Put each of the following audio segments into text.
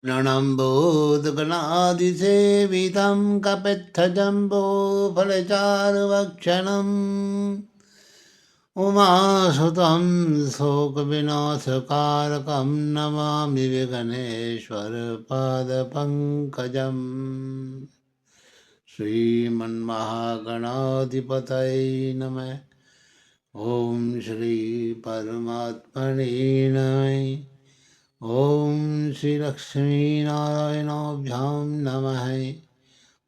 नणम्बोदगणादिसेवितं कपित्थजम्बोफलचारुभक्षणम् उमासुतं शोकविनाशकारकं नमामि विघ्नेश्वरपादपङ्कजम् श्रीमन्महागणाधिपतये नमः। ॐ श्री परमात्मने नमः। ॐ श्री लक्ष्मीनारायणाभ्यां नमः।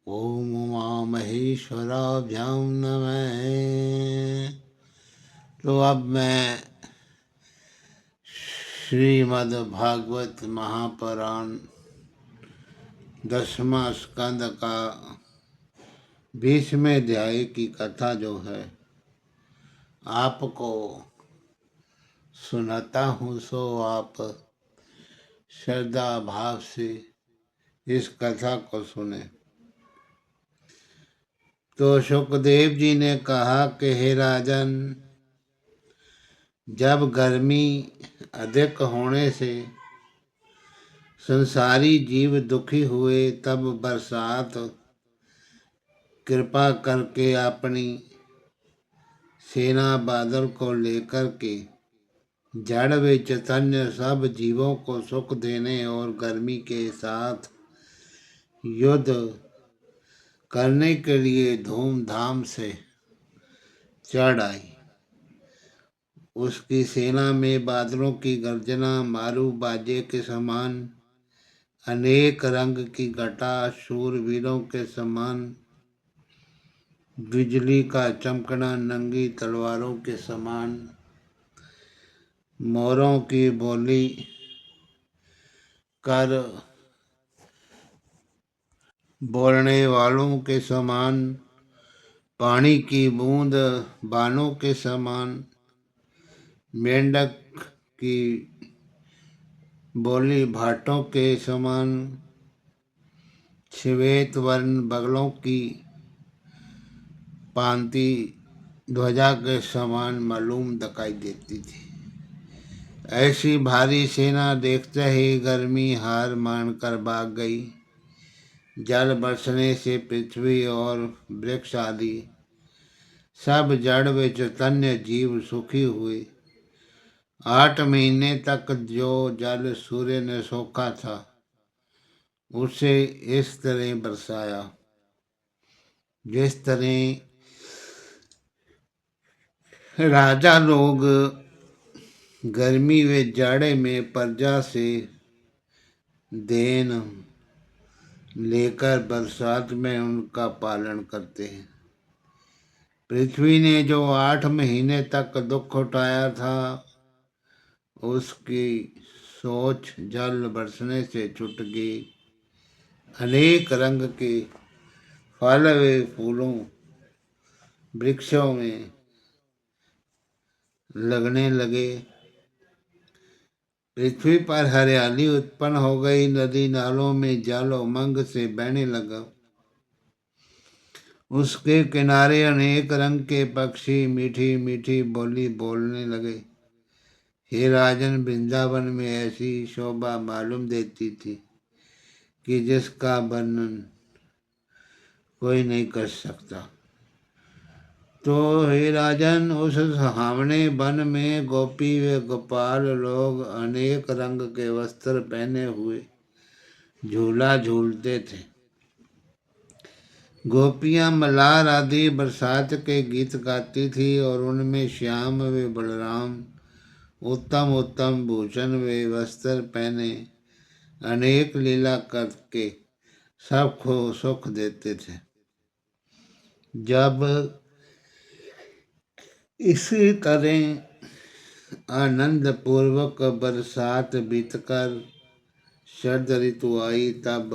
ॐ उमामहेश्वराभ्यां नमः। तो अब मैं श्रीमद् भागवत महापुराण 10वां स्कंद का 20वें अध्याय की कथा जो है आपको सुनाता हूँ, सो आप श्रद्धा भाव से इस कथा को सुने। तो सुखदेव जी ने कहा कि हे राजन, जब गर्मी अधिक होने से संसारी जीव दुखी हुए, तब बरसात कृपा करके अपनी सेना बादल को लेकर के जड़ व चैतन्य सब जीवों को सुख देने और गर्मी के साथ युद्ध करने के लिए धूमधाम से चढ़ आई। उसकी सेना में बादलों की गर्जना, मारू बाजे के समान अनेक रंग की घटा, शूरवीरों के समान बिजली का चमकना, नंगी तलवारों के समान मोरों की बोली कर बोलने वालों के समान, पानी की बूंद बानों के समान, मेंढक की बोली भाटों के समान, श्वेत वर्ण बगलों की पांति ध्वजा के समान मालूम दिखाई देती थी। ऐसी भारी सेना देखते ही गर्मी हार मानकर भाग गई। जल बरसने से पृथ्वी और वृक्ष आदि सब जड़ व चैतन्य जीव सुखी हुए। 8 महीने तक जो जल सूर्य ने सोखा था, उसे इस तरह बरसाया जिस तरह राजा लोग गर्मी व जाड़े में प्रजा से देन लेकर बरसात में उनका पालन करते हैं। पृथ्वी ने जो 8 महीने तक दुख उठाया था, उसकी सोच जल बरसने से छूट गई। अनेक रंग के फल व फूलों वृक्षों में लगने लगे। पृथ्वी पर हरियाली उत्पन्न हो गई। नदी नालों में जल उमंग से बहने लगा। उसके किनारे अनेक रंग के पक्षी मीठी मीठी बोली बोलने लगे। हे राजन, वृंदावन में ऐसी शोभा मालूम देती थी कि जिसका वर्णन कोई नहीं कर सकता। तो हे राजन, उस सुहावने वन में गोपी व गोपाल लोग अनेक रंग के वस्त्र पहने हुए झूला झूलते थे। गोपियां मल्हार आदि बरसात के गीत गाती थी और उनमें श्याम व बलराम उत्तम उत्तम भूषण व वस्त्र पहने अनेक लीला करके सबको सुख देते थे। जब इसी तरह आनंद पूर्वक बरसात बीतकर शरद ऋतु आई, तब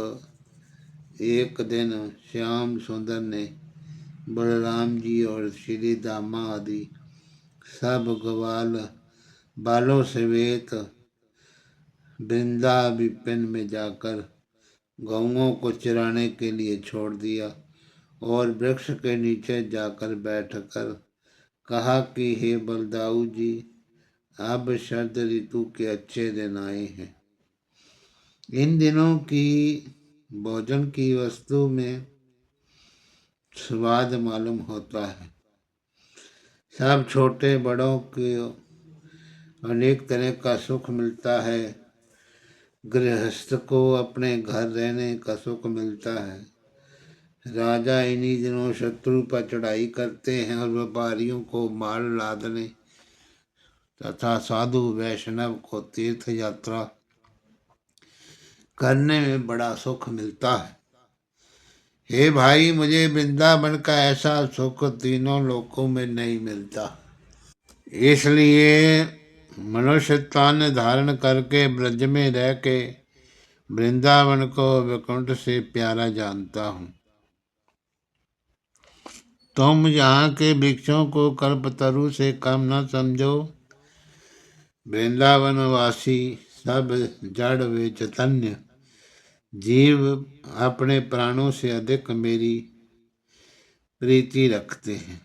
एक दिन श्याम सुंदर ने बलराम जी और श्री दामा आदि सब ग्वाल बालों समेत वृंदा विपिन में जाकर गौओं को चराने के लिए छोड़ दिया और वृक्ष के नीचे जाकर बैठकर कहा कि हे बलदाऊ जी, अब शरद ऋतु के अच्छे दिन आए हैं। इन दिनों की भोजन की वस्तु में स्वाद मालूम होता है। सब छोटे बड़ों को अनेक तरह का सुख मिलता है। गृहस्थ को अपने घर रहने का सुख मिलता है। राजा इन्हीं दिनों शत्रु पर चढ़ाई करते हैं और व्यापारियों को माल लादने तथा साधु वैष्णव को तीर्थ यात्रा करने में बड़ा सुख मिलता है। हे भाई, मुझे वृंदावन का ऐसा सुख तीनों लोकों में नहीं मिलता। इसलिए मनुष्य तन धारण करके ब्रज में रह के वृंदावन को वैकुंठ से प्यारा जानता हूँ। तुम यहाँ के वृक्षों को कल्पतरु से कम न समझो। वृंदावनवासी सब जड़ वे चैतन्य जीव अपने प्राणों से अधिक मेरी प्रीति रखते हैं।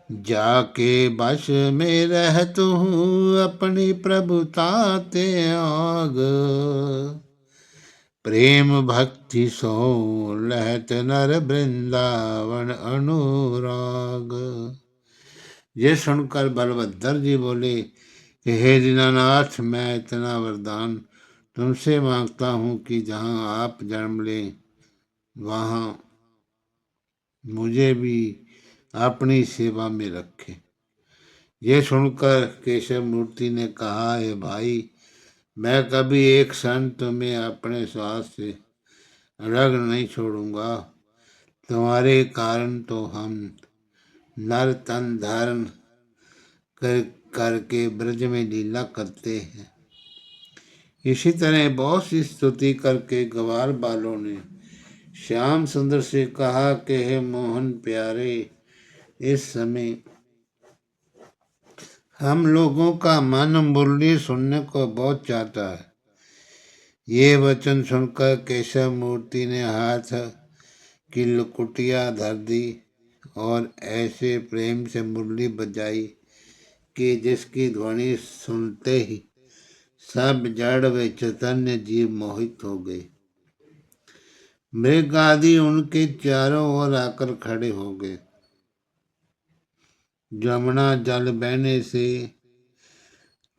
जाके बस में रहतु हूँ अपनी प्रभुता ते आग। प्रेम भक्ति सो लहत नर वृंदावन अनुराग। ये सुनकर बलभद्र जी बोले कि हे दीनानाथ, मैं इतना वरदान तुमसे मांगता हूँ कि जहाँ आप जन्म लें वहाँ मुझे भी अपनी सेवा में रखे। ये सुनकर केशव मूर्ति ने कहा, हे भाई, मैं कभी एक क्षण तुम्हें अपने श्वास से अलग नहीं छोड़ूंगा। तुम्हारे कारण तो हम नर तन धारण करके ब्रज में लीला करते हैं। इसी तरह बहुत सी स्तुति करके ग्वाल बालों ने श्याम सुंदर से कहा कि हे मोहन प्यारे, इस समय हम लोगों का मन मुरली सुनने को बहुत चाहता है। ये वचन सुनकर केशव मूर्ति ने हाथ की लुकुटिया धर दी और ऐसे प्रेम से मुरली बजाई कि जिसकी ध्वनि सुनते ही सब जड़ व चैतन्य जीव मोहित हो गए। मृग आदि उनके चारों ओर आकर खड़े हो गए। जमुना जल बहने से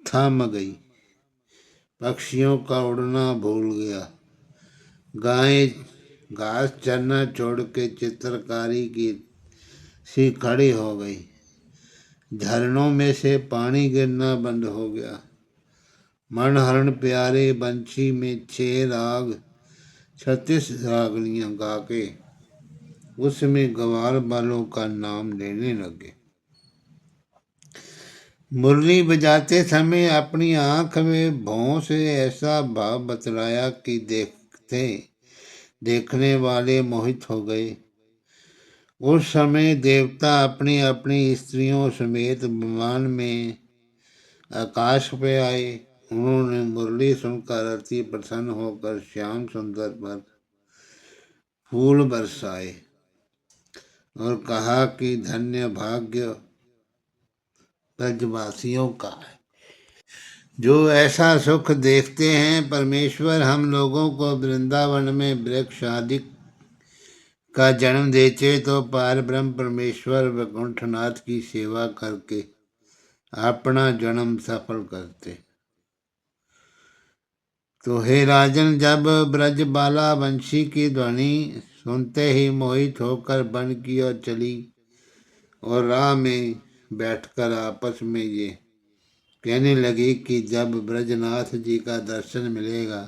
थम गई। पक्षियों का उड़ना भूल गया। गायें घास चरना छोड़ के चित्रकारी की सी खड़ी हो गई। झरनों में से पानी गिरना बंद हो गया। मनहरण प्यारे बंशी में 6 राग 36 रागनियां गा के उसमें ग्वाल बालों का नाम लेने लगे। मुरली बजाते समय अपनी आंख में भौं से ऐसा भाव बतलाया कि देखने वाले मोहित हो गए। उस समय देवता अपनी अपनी स्त्रियों समेत विमान में आकाश पे आए। उन्होंने मुरली सुनकर अति प्रसन्न होकर श्याम सुंदर पर फूल बरसाए और कहा कि धन्य भाग्य ब्रजवासियों का है जो ऐसा सुख देखते हैं। परमेश्वर हम लोगों को वृंदावन में वृक्ष आदि का जन्म देते तो पार ब्रह्म परमेश्वर वैकुंठनाथ की सेवा करके अपना जन्म सफल करते। तो हे राजन, जब ब्रजबाला वंशी की ध्वनि सुनते ही मोहित होकर वन की ओर चली और राह में बैठकर आपस में ये कहने लगी कि जब ब्रजनाथ जी का दर्शन मिलेगा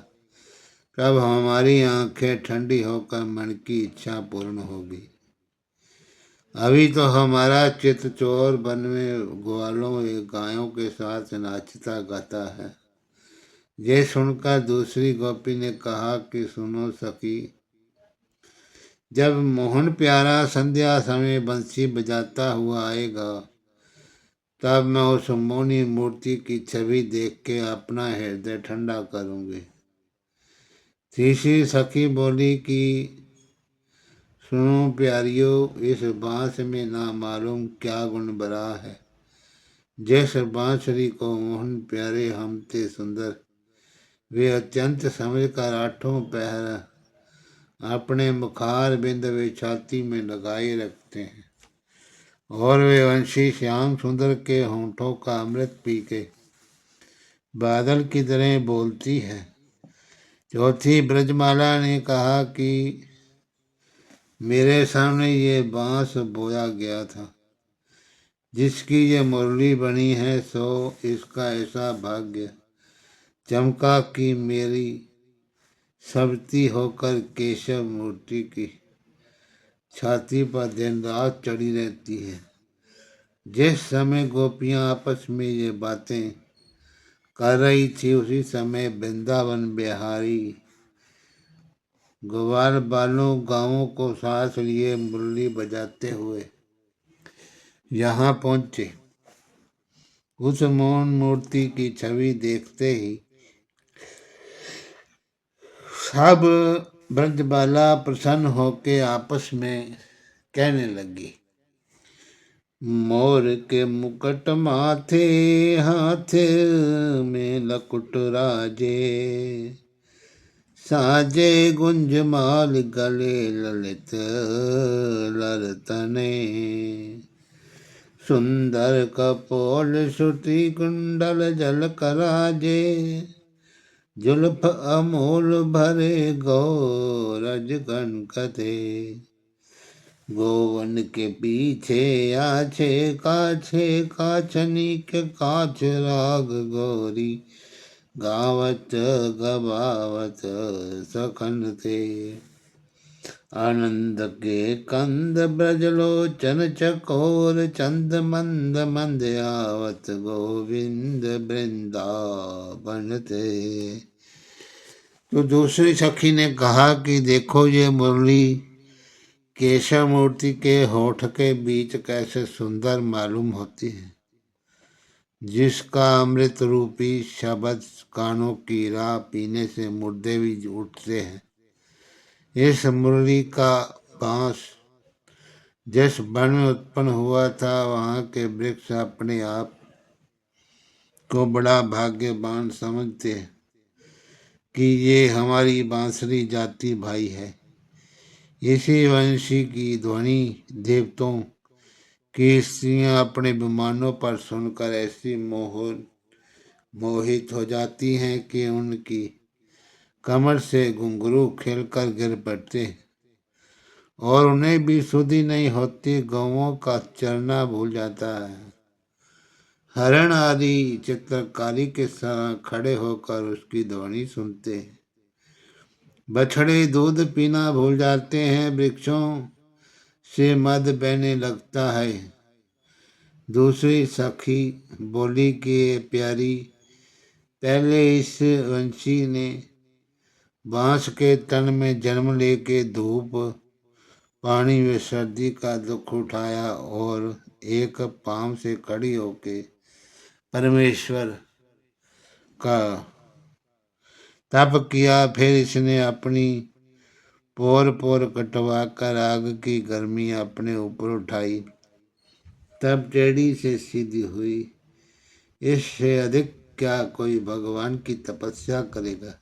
तब हमारी आंखें ठंडी होकर मन की इच्छा पूर्ण होगी। अभी तो हमारा चित्त चोर वन में ग्वालों गायों के साथ नाचता गाता है। ये सुनकर दूसरी गोपी ने कहा कि सुनो सखी, जब मोहन प्यारा संध्या समय बंसी बजाता हुआ आएगा तब मैं उस मौनी मूर्ति की छवि देख के अपना हृदय ठंडा करूंगी। तीसरी सखी बोली कि सुनो प्यारियों, इस बांस में ना मालूम क्या गुण भरा है। जिस बांसुरी को मोहन प्यारे हमते सुंदर वे अत्यंत समझकर आठों पहर अपने मुखार बिंद वे छाती में लगाए रखते हैं और वे वंशी श्याम सुंदर के होंठों का अमृत पी के बादल की तरह बोलती है। चौथी ब्रजमाला ने कहा कि मेरे सामने ये बांस बोया गया था, जिसकी ये मुरली बनी है, सो इसका ऐसा भाग्य चमका कि मेरी सबती होकर केशव मूर्ति की छाती पर दिन रात चढ़ी रहती है। जिस समय गोपियां आपस में ये बातें कर रही थी, उसी समय वृंदावन बिहारी ग्वाल बालों गांवों को साथ लिए मुरली बजाते हुए यहाँ पहुंचे। उस मोहन मूर्ति की छवि देखते ही सब ब्रजबाला प्रसन्न होके आपस में कहने लगी, मोर के मुकुट माथे, हाथ में लकुट राजे, साजे गुंजमाल गले ललित लरतने, सुंदर कपोल श्रुति कुंडल जल कराजे, जुल्फ अमूल भरे गौरज कनकते, गोवन के पीछे आछे काछे काछनी के काछ राग गौरी, गावत गवावत सखन थे, आनंद के कंद ब्रजलोचन चकोर, चंद मंद मंद आवत गोविंद वृंदावन थे। तो दूसरी सखी ने कहा कि देखो ये मुरली केशव मूर्ति के होठ के बीच कैसे सुंदर मालूम होती है, जिसका अमृत रूपी शब्द कानों की राह पीने से मुर्दे भी उठते हैं। इस मुरली का बांस जिस वन में उत्पन्न हुआ था, वहाँ के वृक्ष अपने आप को बड़ा भाग्यवान समझते हैं कि ये हमारी बांसुरी जाति भाई है। इसी वंशी की ध्वनि देवताओं की स्त्रियां अपने विमानों पर सुनकर ऐसी मोहित हो जाती हैं कि उनकी कमर से घुंघरू खिलकर गिर पड़ते हैं और उन्हें भी सुधि नहीं होती, गौओं का चरना भूल जाता है। हरण आदि चित्रकारी के साथ खड़े होकर उसकी ध्वनि सुनते हैं। बछड़े दूध पीना भूल जाते हैं, वृक्षों से मद बहने लगता है। दूसरी सखी बोली कि प्यारी, पहले इस वंशी ने बांस के तन में जन्म लेके धूप पानी व सर्दी का दुख उठाया और एक पांव से खड़ी होके परमेश्वर का तप किया। फिर इसने अपनी पोर पोर कटवा कर आग की गर्मी अपने ऊपर उठाई, तब टेढ़ी से सीधी हुई। इससे अधिक क्या कोई भगवान की तपस्या करेगा।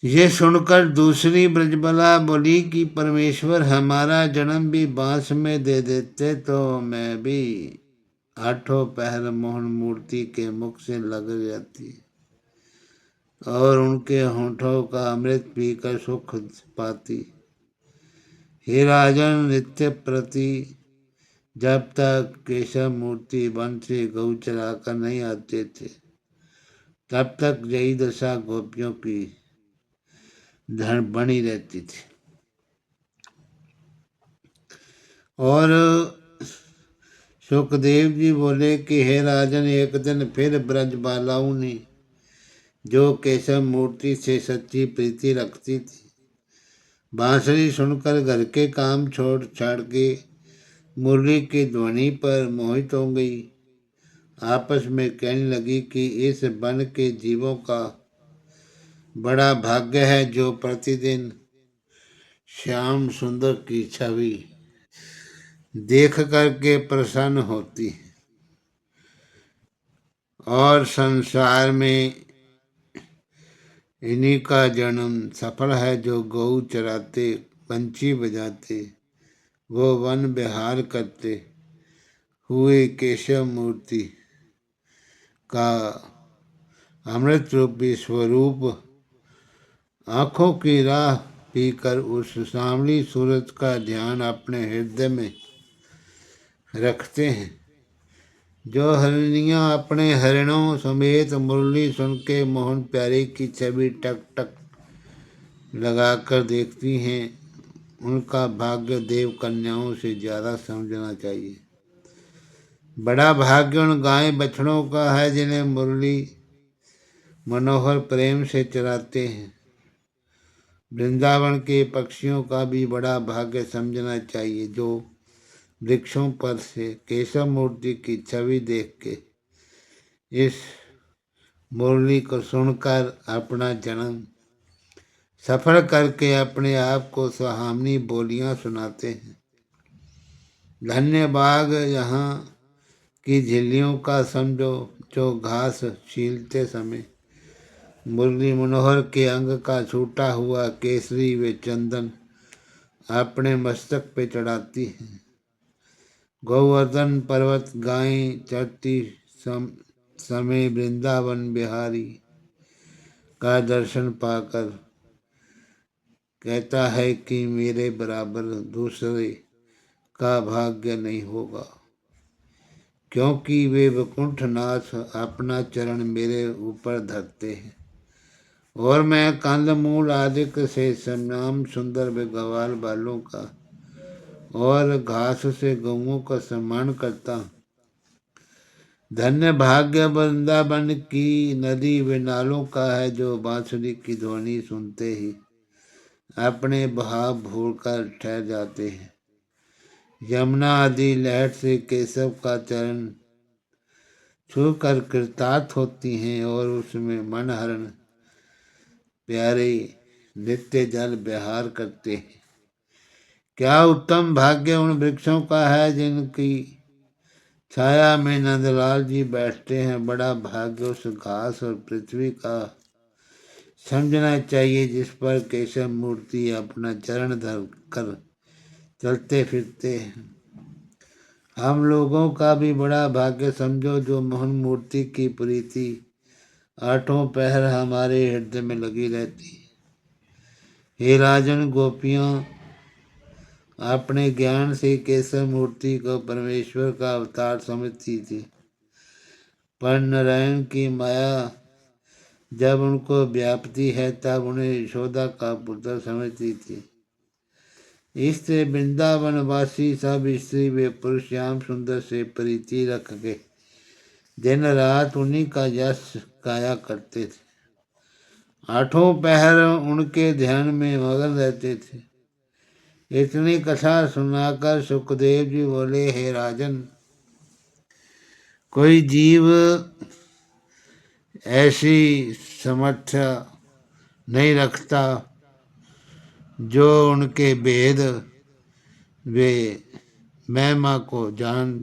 ये सुनकर दूसरी ब्रजबला बोली कि परमेश्वर हमारा जन्म भी बांस में दे देते तो मैं भी आठों पहर मोहन मूर्ति के मुख से लग जाती और उनके होठों का अमृत पीकर सुख पाती। हे राजन, नित्य प्रति जब तक केशव मूर्ति वन से गऊ चराकर नहीं आते थे, तब तक यही दशा गोपियों की धन बनी रहती थी। और सुखदेव जी बोले कि हे राजन, एक दिन फिर ब्रजबालाओं ने, जो केशव मूर्ति से सच्ची प्रीति रखती थी, बांसुरी सुनकर घर के काम छोड़ छाड़ के मुरली की ध्वनि पर मोहित हो गई। आपस में कहने लगी कि इस वन के जीवों का बड़ा भाग्य है जो प्रतिदिन श्याम सुंदर की छवि देख करके प्रसन्न होती है और संसार में इन्हीं का जन्म सफल है जो गौ चराते, पंछी बजाते, वो वन विहार करते हुए केशव मूर्ति का अमृत रूपी स्वरूप आँखों की राह पीकर उस सांवली सूरत का ध्यान अपने हृदय में रखते हैं। जो हरिणियाँ अपने हरिणों समेत मुरली सुन के मोहन प्यारे की छवि टक टक लगाकर देखती हैं, उनका भाग्य देव कन्याओं से ज़्यादा समझना चाहिए। बड़ा भाग्य उन गाय बछड़ों का है जिन्हें मुरली मनोहर प्रेम से चराते हैं। वृंदावन के पक्षियों का भी बड़ा भाग्य समझना चाहिए जो वृक्षों पर से केशव मूर्ति की छवि देख के इस मुरली को सुनकर अपना जन्म सफल करके अपने आप को सुहावनी बोलियां सुनाते हैं। धन्य बाग यहाँ की झिल्लियों का समझो जो घास छीलते समय मुरली मनोहर के अंग का छूटा हुआ केसरी व चंदन अपने मस्तक पे चढ़ाती हैं। गोवर्धन पर्वत गायें चढ़ती समय वृंदावन बिहारी का दर्शन पाकर कहता है कि मेरे बराबर दूसरे का भाग्य नहीं होगा, क्योंकि वे वैकुंठनाथ अपना चरण मेरे ऊपर धरते हैं और मैं कंदमूल आदि से श्याम सुंदर व गवाल बालों का और घास से गौओं का सम्मान करता हूँ। धन्य भाग्य वृंदावन की नदी व नालों का है जो बांसुरी की ध्वनि सुनते ही अपने बहाव भूलकर ठहर जाते हैं। यमुना आदि लहर से केशव का चरण छूकर कृतार्थ होती हैं और उसमें मनहरण प्यारे नित्य जल विहार करते हैं। क्या उत्तम भाग्य उन वृक्षों का है जिनकी छाया में नंदलाल जी बैठते हैं। बड़ा भाग्य उस घास और पृथ्वी का समझना चाहिए जिस पर केशव मूर्ति अपना चरण धर कर चलते फिरते हैं। हम लोगों का भी बड़ा भाग्य समझो जो मोहन मूर्ति की प्रीति आठों पहर हमारे हृदय में लगी रहती। हे राजन, गोपियाँ अपने ज्ञान से केशव मूर्ति को परमेश्वर का अवतार समझती थी, पर नारायण की माया जब उनको व्यापती है तब उन्हें यशोदा का पुत्र समझती थी। इससे वृंदावनवासी सब स्त्री वे पुरुष श्याम सुंदर से प्रीति रख के दिन रात उन्हीं का यश गाया करते थे। आठों पहर उनके ध्यान में मगन रहते थे। इतनी कथा सुनाकर सुखदेव जी बोले, हे राजन, कोई जीव ऐसी समर्था नहीं रखता जो उनके भेद वे महिमा को जान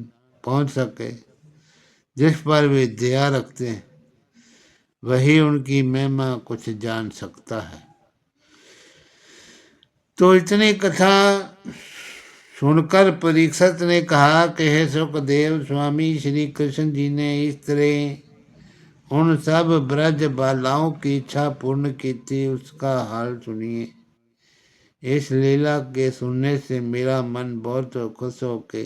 पहुंच सके। जिस पर वे दया रखते हैं वही उनकी महिमा कुछ जान सकता है। तो इतनी कथा सुनकर परीक्षित ने कहा कि हे सुखदेव, स्वामी श्री कृष्ण जी ने इस तरह उन सब ब्रज बालाओं की इच्छा पूर्ण की थी, उसका हाल सुनिए। इस लीला के सुनने से मेरा मन बहुत खुश होके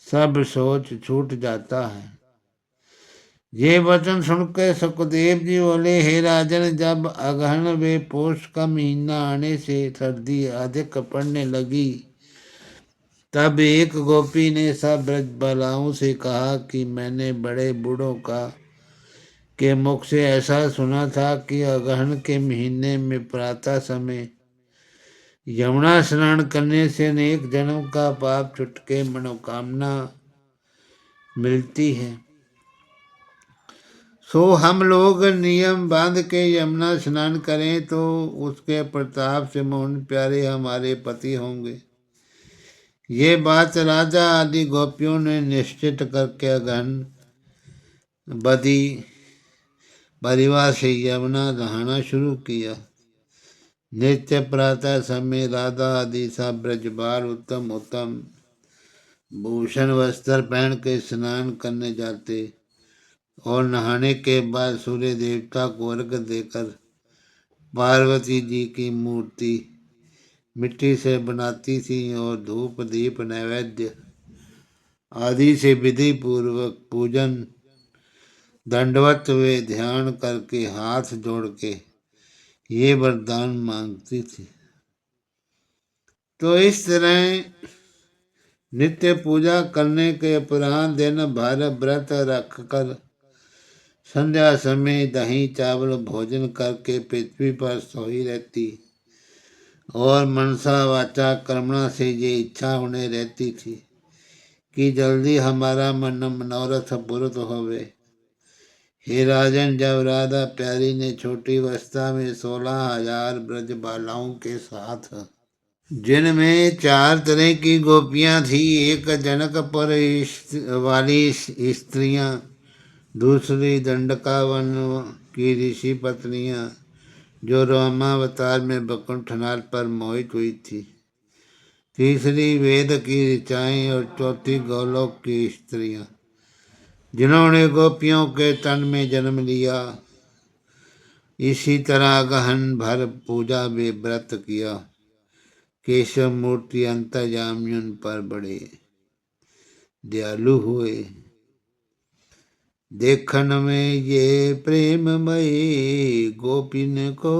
सब सोच छूट जाता है। ये वचन सुनकर सुखदेव जी बोले, हे राजन, जब अगहन व पोष का महीना आने से सर्दी अधिक पड़ने लगी तब एक गोपी ने सब ब्रजबालाओं से कहा कि मैंने बड़े बूढ़ों के मुख से ऐसा सुना था कि अगहन के महीने में प्रातः समय यमुना स्नान करने से अनेक जन्म का पाप छुट के मनोकामना मिलती है। सो हम लोग नियम बांध के यमुना स्नान करें तो उसके प्रताप से मोहन प्यारे हमारे पति होंगे। ये बात राजा आदि गोपियों ने निश्चित करके अगहन बदी परिवार से यमुना नहाना शुरू किया। नित्य प्रातः समय राधा आदि सब ब्रजबाल उत्तम उत्तम भूषण वस्त्र पहन के स्नान करने जाते और नहाने के बाद सूर्य देवता को अर्घ देकर पार्वती जी की मूर्ति मिट्टी से बनाती थी और धूप दीप नैवेद्य आदि से विधि पूर्वक पूजन दंडवत वे ध्यान करके हाथ जोड़ के ये वरदान मांगती थी। तो इस तरह नित्य पूजा करने के उपरांत दिन भर व्रत रखकर संध्या समय दही चावल भोजन करके पृथ्वी पर सोई रहती और मनसा वाचा कर्मणा से ये इच्छा होने रहती थी कि जल्दी हमारा मन मनोरथ पूर्ण होवे। हे राजन, जब राधा प्यारी ने छोटी अवस्था में 16,000 ब्रज बालाओं के साथ, जिनमें 4 तरह की गोपियां थी, एक जनकपुर वाली स्त्रियां, दूसरी दंडकावन की ऋषि पत्नियां जो रामावतार में वैकुंठनाथ पर मोहित हुई थी, तीसरी वेद की ऋचाएं और चौथी गोलोक की स्त्रियां जिन्होंने गोपियों के तन में जन्म लिया। इसी तरह गहन भर पूजा में व्रत किया। केशव मूर्ति अंतर्यामी उन पर बड़े दयालु हुए। देखन में ये प्रेममयी गोपिन को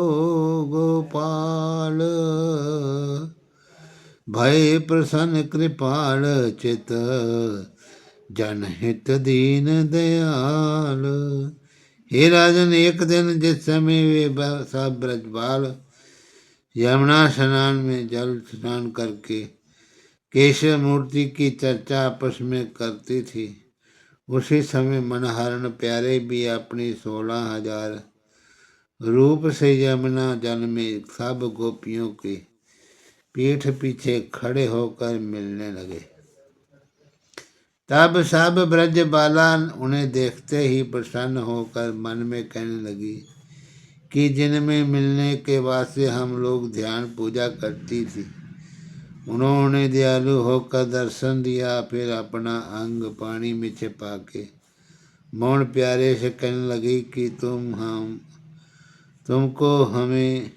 गोपाल, भय प्रसन्न कृपाल चित जनहित दीन दयाल। हे राजन, एक दिन जिस समय वे सब ब्रजबाल यमुना स्नान में जल स्नान करके केशव मूर्ति की चर्चा आपस में करती थी, उसी समय मनहरण प्यारे भी अपनी 16,000 रूप से यमुना जल में सब गोपियों के पीठ पीछे खड़े होकर मिलने लगे। तब सब ब्रज बाला उन्हें देखते ही प्रसन्न होकर मन में कहने लगी कि जिनमें मिलने के वास्ते हम लोग ध्यान पूजा करती थी, उन्होंने दयालु होकर दर्शन दिया। फिर अपना अंग पानी में छिपा के मौन प्यारे से कहने लगी कि तुमको हमें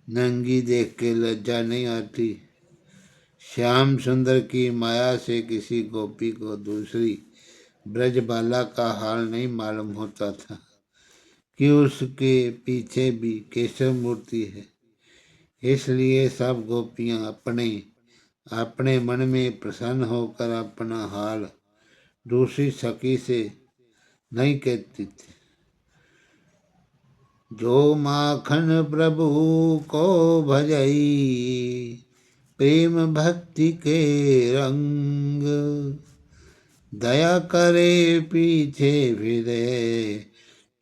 नंगी देख के लज्जा नहीं आती? श्याम सुंदर की माया से किसी गोपी को दूसरी ब्रजबाला का हाल नहीं मालूम होता था कि उसके पीछे भी केशव मूर्ति है। इसलिए सब गोपियां अपने अपने मन में प्रसन्न होकर अपना हाल दूसरी सखी से नहीं कहती थी। जो माखन प्रभु को भजई प्रेम भक्ति के रंग, दया करे पीछे फिरे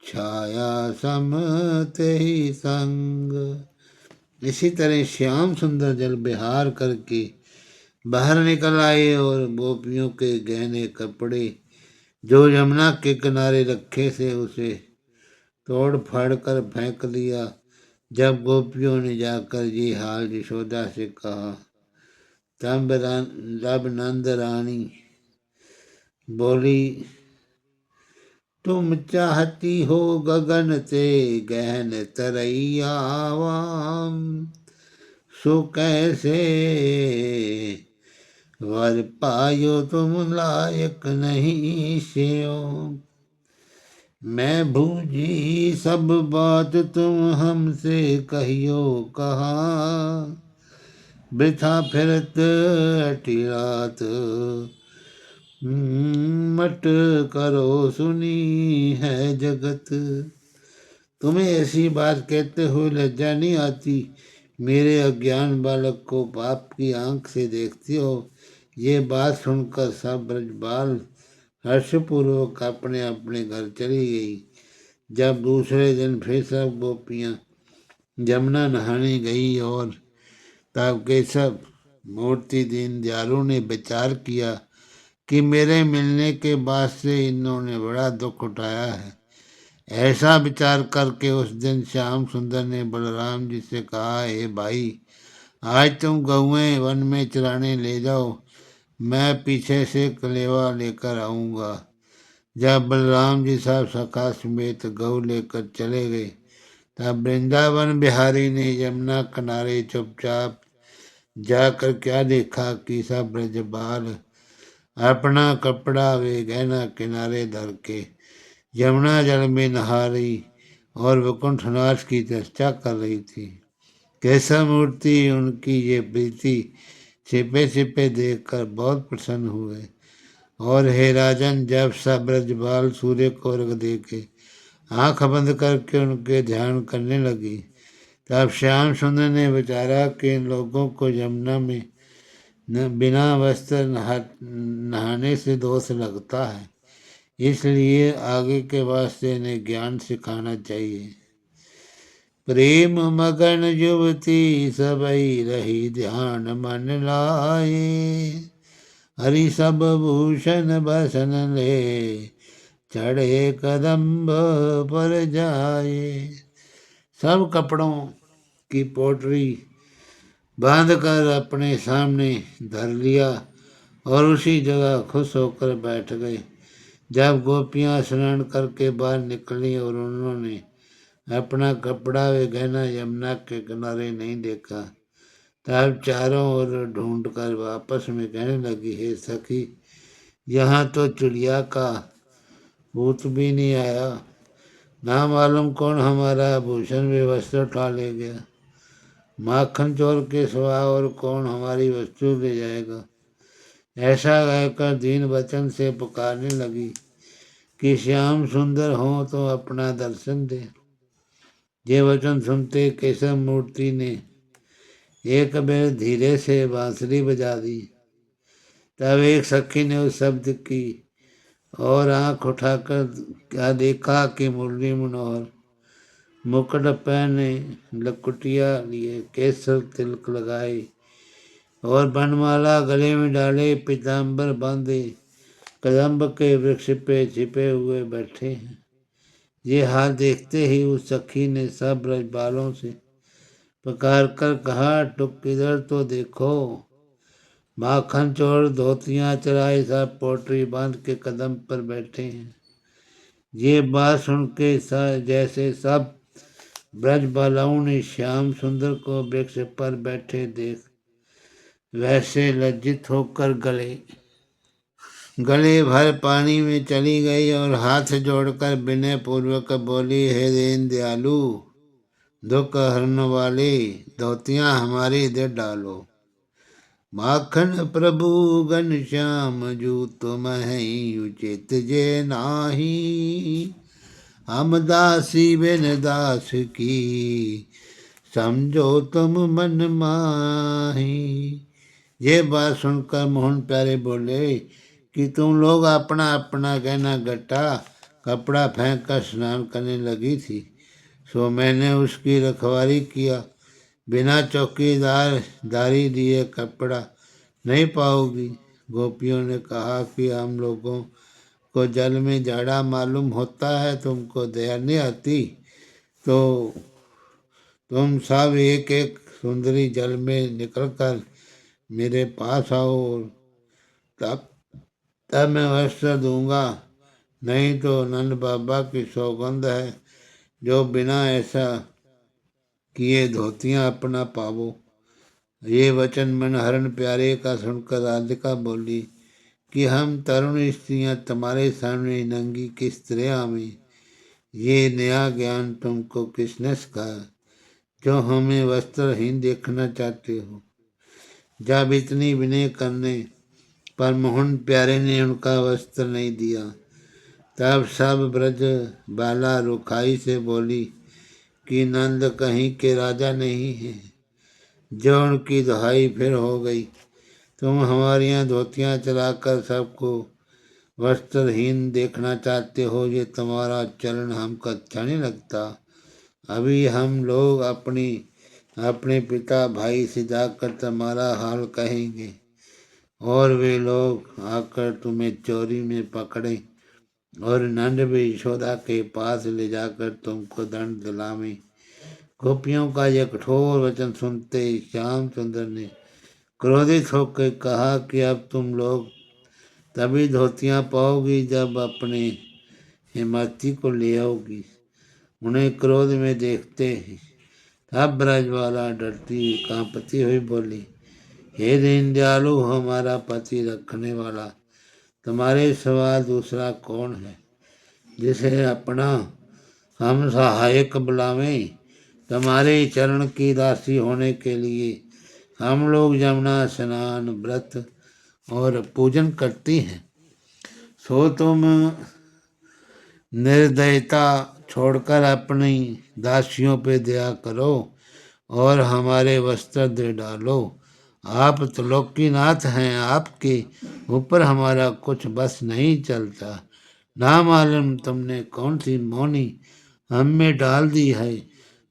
छाया समत ही संग। इसी तरह श्याम सुंदर जल विहार करके बाहर निकल आए और गोपियों के गहने कपड़े जो यमुना के किनारे रखे थे उसे तोड़ फाड़ कर फेंक दिया। जब गोपियों ने जाकर ये हाल यशोदा से कहा, तब नंद रानी बोली, तुम चाहती हो गगन से गहन तरैयावाम, सो कैसे वर पायो तुम लायक नहीं स्यो। मैं बूझी सब बात तुम हमसे कहियो कहा, वृथा फिरत अटी रात मट करो सुनी है जगत। तुम्हें ऐसी बात कहते हुए लज्जा नहीं आती? मेरे अज्ञान बालक को पाप की आंख से देखती हो। ये बात सुनकर सब ब्रजबाल हर्षपूर्वक अपने अपने घर चली गई। जब दूसरे दिन फिर सब गोपियाँ यमुना नहाने गई और तब केशव मूर्ति दीन दयालु ने विचार किया कि मेरे मिलने के बाद से इन्होंने बड़ा दुख उठाया है। ऐसा विचार करके उस दिन श्याम सुंदर ने बलराम जी से कहा, हे भाई, आज तुम गौएं वन में चराने ले जाओ, मैं पीछे से कलेवा लेकर आऊँगा। जब बलराम जी साहब सखा समेत गौ लेकर चले गए, तब वृंदावन बिहारी ने यमुना किनारे चुपचाप जाकर क्या देखा कि सब ब्रजबाल अपना कपड़ा वे गहना किनारे धर के यमुना जल में नहा रही और वैकुंठनाथ की चर्चा कर रही थी। केशव मूर्ति उनकी ये प्रीति छिपे छिपे देखकर बहुत प्रसन्न हुए। और हे राजन, जब सब ब्रजबाल सूर्य को अर्घ दे के आँख बंद करके उनके ध्यान करने लगी, तब श्याम सुंदर ने विचारा कि इन लोगों को यमुना में बिना वस्त्र नहाने से दोष लगता है, इसलिए आगे के वास्ते इन्हें ज्ञान सिखाना चाहिए। प्रेम मगन युवती सबई रही ध्यान मन लाए, हरि सब भूषण बसन ले चढ़े कदम्ब पर जाए। सब कपड़ों की पोटरी बांध कर अपने सामने धर लिया और उसी जगह खुश होकर बैठ गए। जब गोपियां स्नान करके बाहर निकली और उन्होंने अपना कपड़ा व गहना यमुना के किनारे नहीं देखा, तब चारों ओर ढूंढ कर वापस में कहने लगी, हे सखी, यहाँ तो चिड़िया का भूत भी नहीं आया, ना मालूम कौन हमारा भूषण व्यवस्था उठा ले गया, माखन चोर के सिवा और कौन हमारी वस्तु ले जाएगा। ऐसा कहकर दीन वचन से पुकारने लगी कि श्याम सुंदर हो तो अपना दर्शन दे। ये वचन सुनते केशव मूर्ति ने एक बेर धीरे से बांसुरी बजा दी। तब एक सखी ने उस शब्द की और आंख उठाकर क्या देखा कि मुरली मनोहर मुकुट पहने, लकुटिया लिए, केसर तिलक लगाए और बनमाला गले में डाले, पीताम्बर बांधे, कदम्ब के वृक्ष पे छिपे हुए बैठे हैं। ये हाल देखते ही उस सखी ने सब ब्रजबालों से पुकार कर कहा, टुक इधर तो देखो, माखन चोर धोतियां चराए सब पोटरी बांध के कदम पर बैठे हैं। ये बात सुन के जैसे सब ब्रजबालाओं ने श्याम सुंदर को वृक्ष पर बैठे देख वैसे लज्जित होकर गले भर पानी में चली गई और हाथ जोड़कर विनय पूर्वक बोली, हे दीन दयालु, दुख हरण वाले, धोतियां हमारी दे डालो। माखन प्रभु घन श्याम जू तुम उचित जे नाही, हम दासी बिन दास की समझो तुम मन माही। ये बात सुनकर मोहन प्यारे बोले कि तुम लोग अपना अपना गहना गट्टा कपड़ा फेंक कर स्नान करने लगी थी, सो मैंने उसकी रखवाली किया। बिना चौकीदार दारी दिए कपड़ा नहीं पाओगी। गोपियों ने कहा कि हम लोगों को जल में जाड़ा मालूम होता है, तुमको दया नहीं आती, तो तुम सब एक एक सुंदरी जल में निकलकर मेरे पास आओ, तब तब मैं वस्त्र दूंगा, नहीं तो नंद बाबा की सौगंध है, जो बिना ऐसा किए धोतियां अपना पावो। ये वचन मनहरण प्यारे का सुनकर राधिका बोली कि हम तरुण स्त्रियां तुम्हारे सामने नंगी किस तरह आवें। ये नया ज्ञान तुमको किसने सिखाया, जो हमें वस्त्रहीन देखना चाहते हो। जब इतनी विनय करने पर मोहन प्यारे ने उनका वस्त्र नहीं दिया, तब सब ब्रज बाला रुखाई से बोली कि नंद कहीं के राजा नहीं है। जो उनकी दुहाई फिर हो गई, तुम हमारी यहाँ धोतियाँ चलाकर सबको वस्त्रहीन देखना चाहते हो, ये तुम्हारा चलन हमको अच्छा नहीं लगता। अभी हम लोग अपने पिता भाई से जाकर तुम्हारा हाल कहेंगे और वे लोग आकर तुम्हें चोरी में पकड़े और नंद भी यशोदा के पास ले जाकर तुमको दंड दिलावे। गोपियों का यह कठोर वचन सुनते ही श्याम सुंदर ने क्रोधित होकर कहा कि अब तुम लोग तभी धोतियां पाओगी जब अपने हिमाती को ले आओगी। उन्हें क्रोध में देखते ही तब ब्रजवाला डरती कांपती हुई बोली, हे दीन दयालु, हमारा पति रखने वाला तुम्हारे सिवा दूसरा कौन है जिसे अपना हम सहायक बुलावें। तुम्हारे चरण की दासी होने के लिए हम लोग यमुना स्नान व्रत और पूजन करती हैं। सो तुम निर्दयता छोड़कर अपनी दासियों पे दया करो और हमारे वस्त्र दे डालो। आप त्रिलोकीनाथ हैं, आपके ऊपर हमारा कुछ बस नहीं चलता। ना मालूम तुमने कौन सी मौनी हम में डाल दी है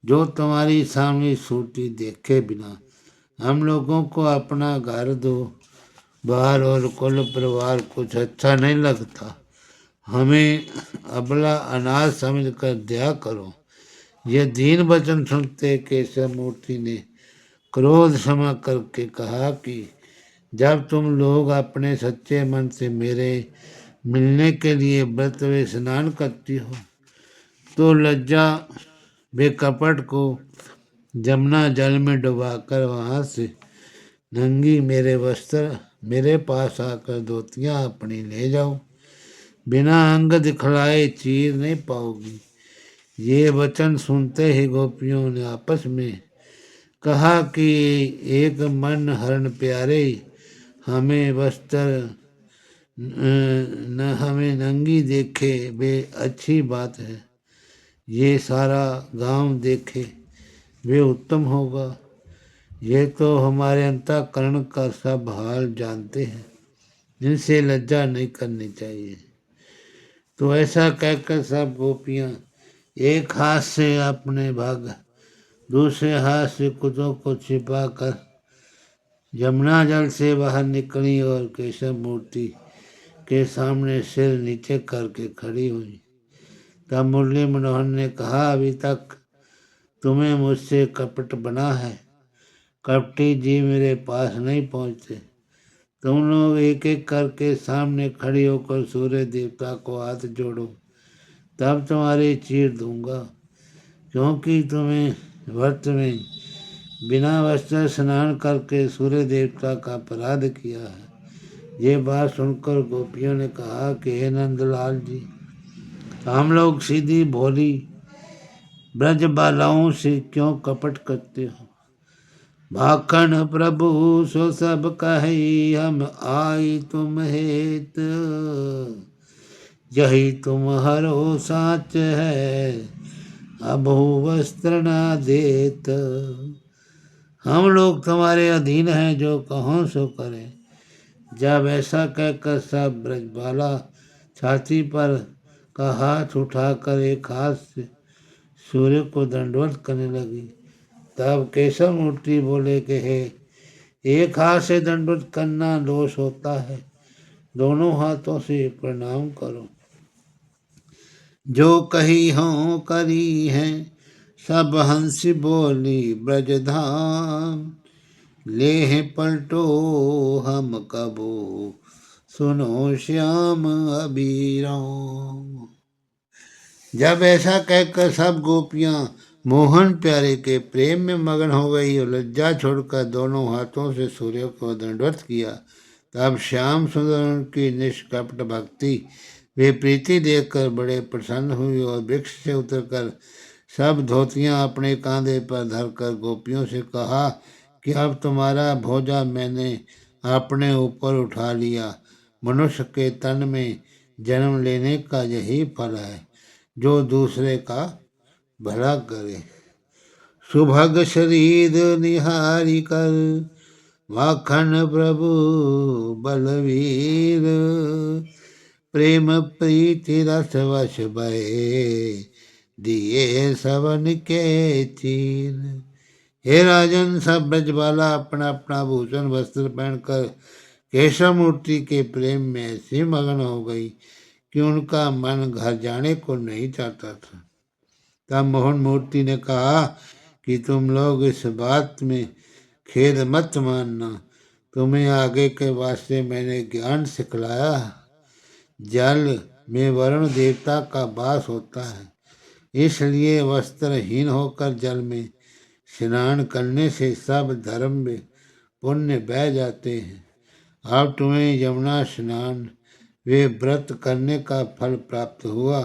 जो तुम्हारी सामने सूरती देखे बिना हम लोगों को अपना घर दो बार और कुल परिवार कुछ अच्छा नहीं लगता। हमें अबला अनाथ समझकर दया करो। यह दीन वचन सुनते केशव मूर्ति ने क्रोध क्षमा करके कहा कि जब तुम लोग अपने सच्चे मन से मेरे मिलने के लिए व्रत व स्नान करती हो तो लज्जा बेकपट को जमुना जल में डुबाकर वहाँ से नंगी मेरे वस्त्र मेरे पास आकर धोतियाँ अपनी ले जाओ। बिना अंग दिखलाए चीर नहीं पाओगी। ये वचन सुनते ही गोपियों ने आपस में कहा कि एक मन हरण प्यारे, हमें वस्त्र न हमें नंगी देखे वे अच्छी बात है, ये सारा गांव देखे वे उत्तम होगा। ये तो हमारे अंतःकरण का सब हाल जानते हैं, इनसे लज्जा नहीं करनी चाहिए। तो ऐसा कहकर सब गोपियाँ एक हाथ से अपने भाग दूसरे हाथ से कुतों को छिपाकर यमुना जल से बाहर निकली और केशव मूर्ति के सामने सिर नीचे करके खड़ी हुई। तब मुरली मनोहर ने कहा, अभी तक तुम्हें मुझसे कपट बना है। कपटी जी मेरे पास नहीं पहुँचते। तुम लोग एक एक करके सामने खड़ी होकर सूर्य देवता को हाथ जोड़ो, तब तुम्हारी चीर दूंगा, क्योंकि तुम्हें व्रत में बिना वस्त्र स्नान करके सूर्य देवता का अपराध किया है। ये बात सुनकर गोपियों ने कहा कि हे नंदलाल जी, हम लोग सीधी भोली ब्रज बालाओं से क्यों कपट करते हो। भाखन प्रभु सो सब कही, हम आई तुम हेत, यही तुम हरो साच है, अभो वस्त्र ना देत। हम लोग तुम्हारे अधीन हैं, जो कहो सो करें। जब ऐसा कहकर सब ब्रजबाला छाती पर का हाथ उठाकर एक हाथ से सूर्य को दंडवत करने लगी, तब केशव मूर्ति बोले कि हे, एक हाथ से दंडवत करना दोष होता है, दोनों हाथों से प्रणाम करो। जो कही हों करी हैं, सब हंस बोली ब्रजधाम, ले हैं पलटो हम कबो, सुनो श्याम अबीराम। जब ऐसा कहकर सब गोपियां मोहन प्यारे के प्रेम में मगन हो गई और लज्जा छोड़कर दोनों हाथों से सूर्य को दंडवत किया, तब श्याम सुंदर की निष्कपट भक्ति वे प्रीति देखकर बड़े प्रसन्न हुए और वृक्ष से उतरकर सब धोतियां अपने कांधे पर धरकर गोपियों से कहा कि अब तुम्हारा भोजा मैंने अपने ऊपर उठा लिया। मनुष्य के तन में जन्म लेने का यही फल है, जो दूसरे का भला करे। सुभग शरीर निहारी कर, माखन प्रभु बलवीर, प्रेम प्रीति रस वश भये, दिए सवन के चीर। हे राजन, सब ब्रजबाला अपना अपना भूषण वस्त्र पहनकर केशव मूर्ति के प्रेम में ऐसी मगन हो गई कि उनका मन घर जाने को नहीं चाहता था। तब मोहन मूर्ति ने कहा कि तुम लोग इस बात में खेद मत मानना, तुम्हें आगे के वास्ते मैंने ज्ञान सिखलाया। जल में वरुण देवता का वास होता है, इसलिए वस्त्रहीन होकर जल में स्नान करने से सब धर्म में पुण्य बह जाते हैं। अब तुम्हें यमुना स्नान वे व्रत करने का फल प्राप्त हुआ।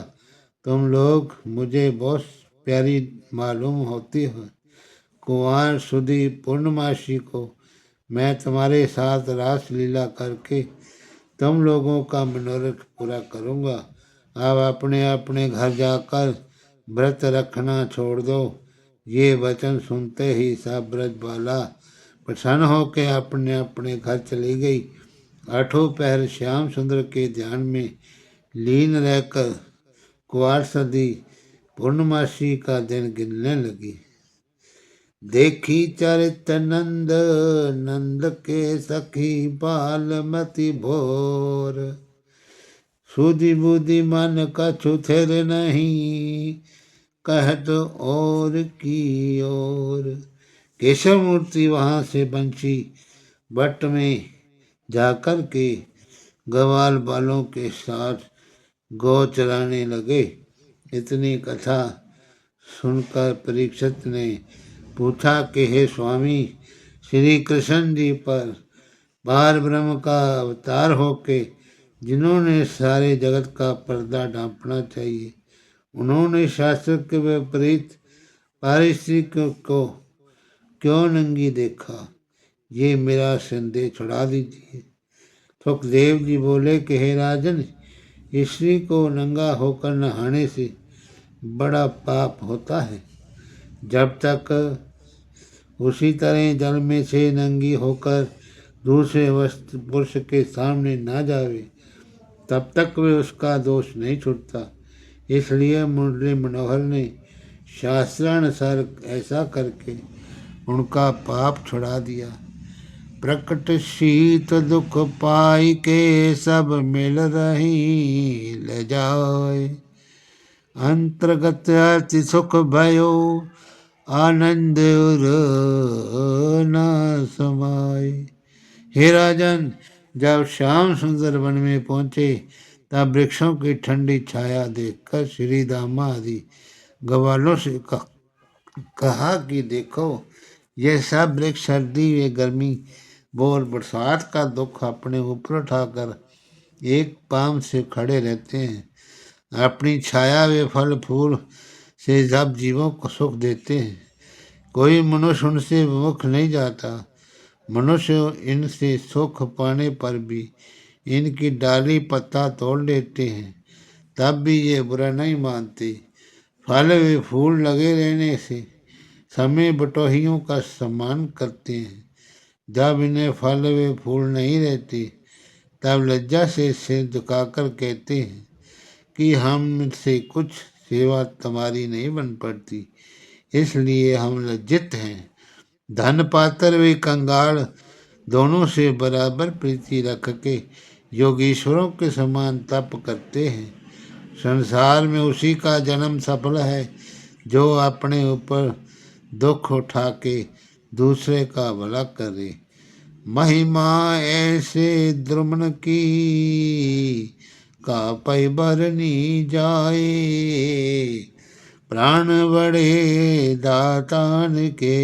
तुम लोग मुझे बहुत प्यारी मालूम होती हो। कुंवर सुदी पूर्णमासी को मैं तुम्हारे साथ रास लीला करके तुम लोगों का मनोरथ पूरा करूँगा। अब अपने अपने घर जाकर व्रत रखना छोड़ दो। ये वचन सुनते ही सब ब्रजबाला प्रसन्न होकर अपने अपने घर चली गई। आठों पहर श्याम सुंदर के ध्यान में लीन रहकर कुंवर सदी पूर्णमासी का दिन गिनने लगी। देखी चरित नंद नंद के सखी बालमती भोर, सुधि बुद्धि मन कछु थिर नहीं, कहत और की ओर। केशव मूर्ति वहां से बंशी बट में जाकर के ग्वाल बालों के साथ गौ चराने लगे। इतनी कथा सुनकर परीक्षित ने पूछा कि हे स्वामी, श्री कृष्ण जी पर पार ब्रह्म का अवतार होके जिन्होंने सारे जगत का पर्दा ढांपना चाहिए, उन्होंने शास्त्र के विपरीत पारिस्थितिक को क्यों नंगी देखा? ये मेरा संदेह छुड़ा दीजिए। सुखदेव जी बोले कि हे राजन, स्त्री को नंगा होकर नहाने से बड़ा पाप होता है। जब तक उसी तरह जल में से नंगी होकर दूसरे वस्त्र पुरुष के सामने ना जावे, तब तक वे उसका दोष नहीं छूटता। इसलिए मुरली मनोहर ने शास्त्रानुसार ऐसा करके उनका पाप छुड़ा दिया। प्रकट शीत दुख पाई के सब मिल रही ले जाए, अंतर्गत अति सुख भयो आनंद न समाए। हे राजन, जब श्याम सुंदर वन में पहुंचे तब वृक्षों की ठंडी छाया देखकर श्री दामा आदि ग्वालों से कहा कि देखो, ये सब वृक्ष सर्दी व गर्मी और बरसात का दुख अपने ऊपर उठाकर एक पाम से खड़े रहते हैं। अपनी छाया व फल फूल से सब जीवों को सुख देते हैं। कोई मनुष्य उनसे विमुख नहीं जाता। मनुष्य इनसे सुख पाने पर भी इनकी डाली पत्ता तोड़ लेते हैं, तब भी ये बुरा नहीं मानते। फल व फूल लगे रहने से समय बटोहियों का सम्मान करते हैं। जब इन्हें फल व फूल नहीं रहते तब लज्जा से सिर झुकाकर कहते हैं कि हमसे कुछ सेवा तुम्हारी नहीं बन पड़ती, इसलिए हम लज्जित हैं। धन पात्र व कंगाल दोनों से बराबर प्रीति रख के योगीश्वरों के समान तप करते हैं। संसार में उसी का जन्म सफल है जो अपने ऊपर दुख उठा के दूसरे का भला करे। महिमा ऐसे द्रुमन की का पै बरनी जाए, प्राण बड़े दातान के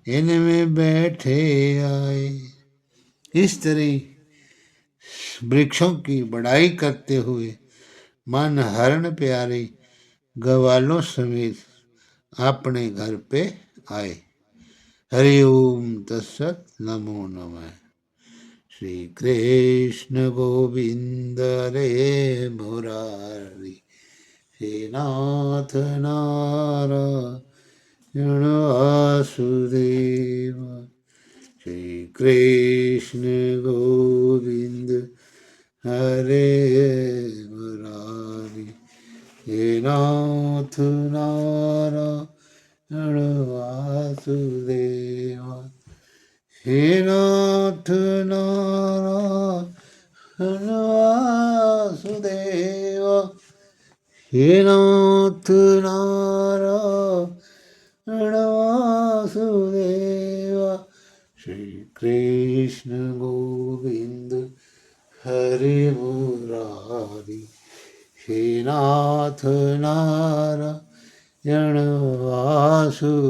इनमें बैठे आए। इस तरह वृक्षों की बड़ाई करते हुए मन हरण प्यारे ग्वालों समेत अपने घर पे आए। हरि ओम तत्सत। नमो नमः। श्री कृष्ण गोविंद रे मुरारी, हे नाथ नारायण वासुदेव। श्री कृष्ण गोविंद हरे मुरारी, हे नाथ नारायण वासुदेव। हे नाथ नारायण वासुदेव। वासुदेव श्री कृष्ण गोविंद हरे मुरारी हे नाथ नारायण वासुदेवा।